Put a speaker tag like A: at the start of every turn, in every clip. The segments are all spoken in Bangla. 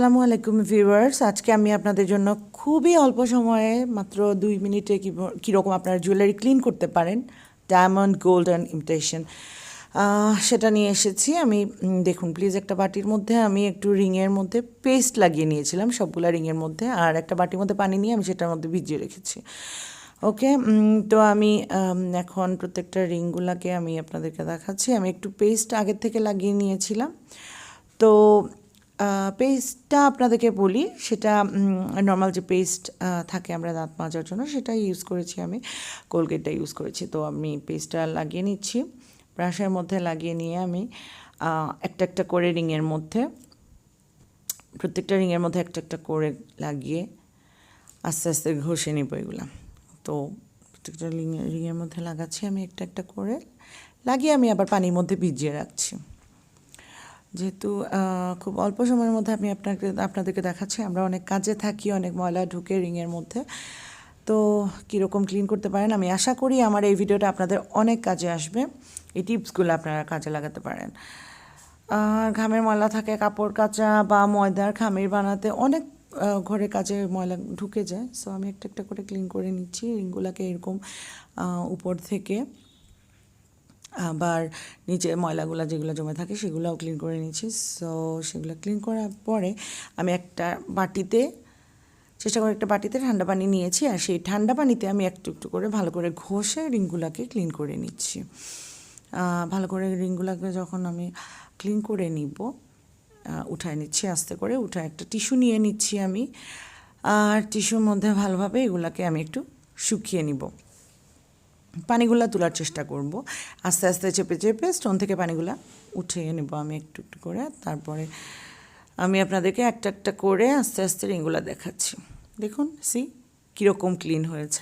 A: আসসালামু আলাইকুম ভিউয়ার্স, আজকে আমি আপনাদের জন্য খুবই অল্প সময়ে মাত্র 2 মিনিটে কীরকম আপনারা জুয়েলারি ক্লিন করতে পারেন ডায়মন্ড গোল্ডেন ইমিটেশন সেটা নিয়ে এসেছি আমি। দেখুন প্লিজ, একটা বাটির মধ্যে আমি একটু রিংয়ের মধ্যে পেস্ট লাগিয়ে নিয়েছিলাম সবগুলা রিংয়ের মধ্যে, আর একটা বাটির মধ্যে পানি নিয়ে আমি সেটার মধ্যে ভিজিয়ে রেখেছি। ওকে, তো আমি এখন প্রত্যেকটা রিংগুলাকে আমি আপনাদেরকে দেখাচ্ছি। আমি একটু পেস্ট আগের থেকে লাগিয়ে নিয়েছিলাম। তো পেস্টটা আপনাদেরকে বলি, সেটা নর্মাল যে পেস্ট থাকে আমরা দাঁত মাজার জন্য সেটাই ইউজ করেছি, আমি কোলগেটটা ইউজ করেছি। তো আমি পেস্টটা লাগিয়ে নিচ্ছি, ব্রাশের মধ্যে লাগিয়ে নিয়ে আমি একটা একটা করে রিংয়ের মধ্যে, প্রত্যেকটা রিংয়ের মধ্যে একটা একটা করে লাগিয়ে আস্তে আস্তে ঘষে নেব এগুলো। তো প্রত্যেকটা রিংয়ের মধ্যে লাগাচ্ছি আমি একটা একটা করে লাগিয়ে আমি আবার পানির মধ্যে ভিজিয়ে রাখছি। যেহেতু খুব অল্প সময়ের মধ্যে আমি আপনাদেরকে দেখাচ্ছি, আমরা অনেক কাজে থাকি, অনেক ময়লা ঢুকে রিংয়ের মধ্যে। তো কীরকম ক্লিন করতে পারেন, আমি আশা করি আমার এই ভিডিওটা আপনাদের অনেক কাজে আসবে। এই টিপসগুলো আপনারা কাজে লাগাতে পারেন। আর ঘামের ময়লা থাকে, কাপড় কাচা বা ময়দার খামির বানাতে অনেক ঘরে কাজে ময়লা ঢুকে যায়। সো আমি একটা একটা করে ক্লিন করে নিচ্ছি রিংগুলোকে, এরকম উপর থেকে আবার নিচে ময়লাগুলো যেগুলো জমে থাকে সেগুলোও ক্লিন করে নিচ্ছি। সো সেগুলো ক্লিন করার পরে আমি একটা বাটিতে চেষ্টা করে একটা বাটিতে ঠান্ডা পানি নিয়েছি, আর সেই ঠান্ডা পানিতে আমি একটু একটু করে ভালো করে ঘষে রিংগুলোকে ক্লিন করে নিচ্ছি। ভালো করে রিংগুলোকে যখন আমি ক্লিন করে নিব, উঠায় নিচ্ছি আস্তে করে, উঠায় একটা টিস্যু নিয়ে নিচ্ছি আমি, আর টিস্যুর মধ্যে ভালোভাবে এগুলাকে আমি একটু শুকিয়ে নিব। পানিগুলা তোলার চেষ্টা করব, আস্তে আস্তে চেপে চেপে স্টোন থেকে পানিগুলা উঠিয়ে নেব আমি একটু একটু করে। তারপরে আমি আপনাদেরকে একটা একটা করে আস্তে আস্তে রিংগুলা দেখাচ্ছি। দেখুন কীরকম ক্লিন হয়েছে।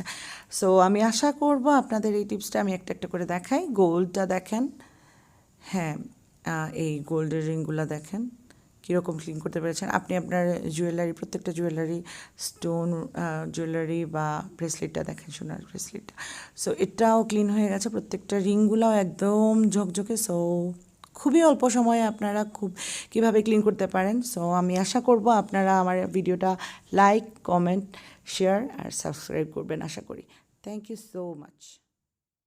A: সো আমি আশা করব আপনাদের এই টিপসটা আমি একটা একটা করে দেখাই। গোল্ডটা দেখেন, হ্যাঁ এই গোল্ডের রিংগুলা দেখেন কীরকম ক্লিন করতে পেরেছেন আপনি। আপনার জুয়েলারি, প্রত্যেকটা জুয়েলারি, স্টোন জুয়েলারি বা ব্রেসলেটটা দেখেন, সোনার ব্রেসলেটটা, সো এটাও ক্লিন হয়ে গেছে। প্রত্যেকটা রিংগুলাও একদম ঝকঝকে। সো খুবই অল্প সময়ে আপনারা কীভাবে ক্লিন করতে পারেন। সো আমি আশা করব আপনারা আমার ভিডিওটা লাইক, কমেন্ট, শেয়ার আর সাবস্ক্রাইব করবেন আশা করি। Thank you so much.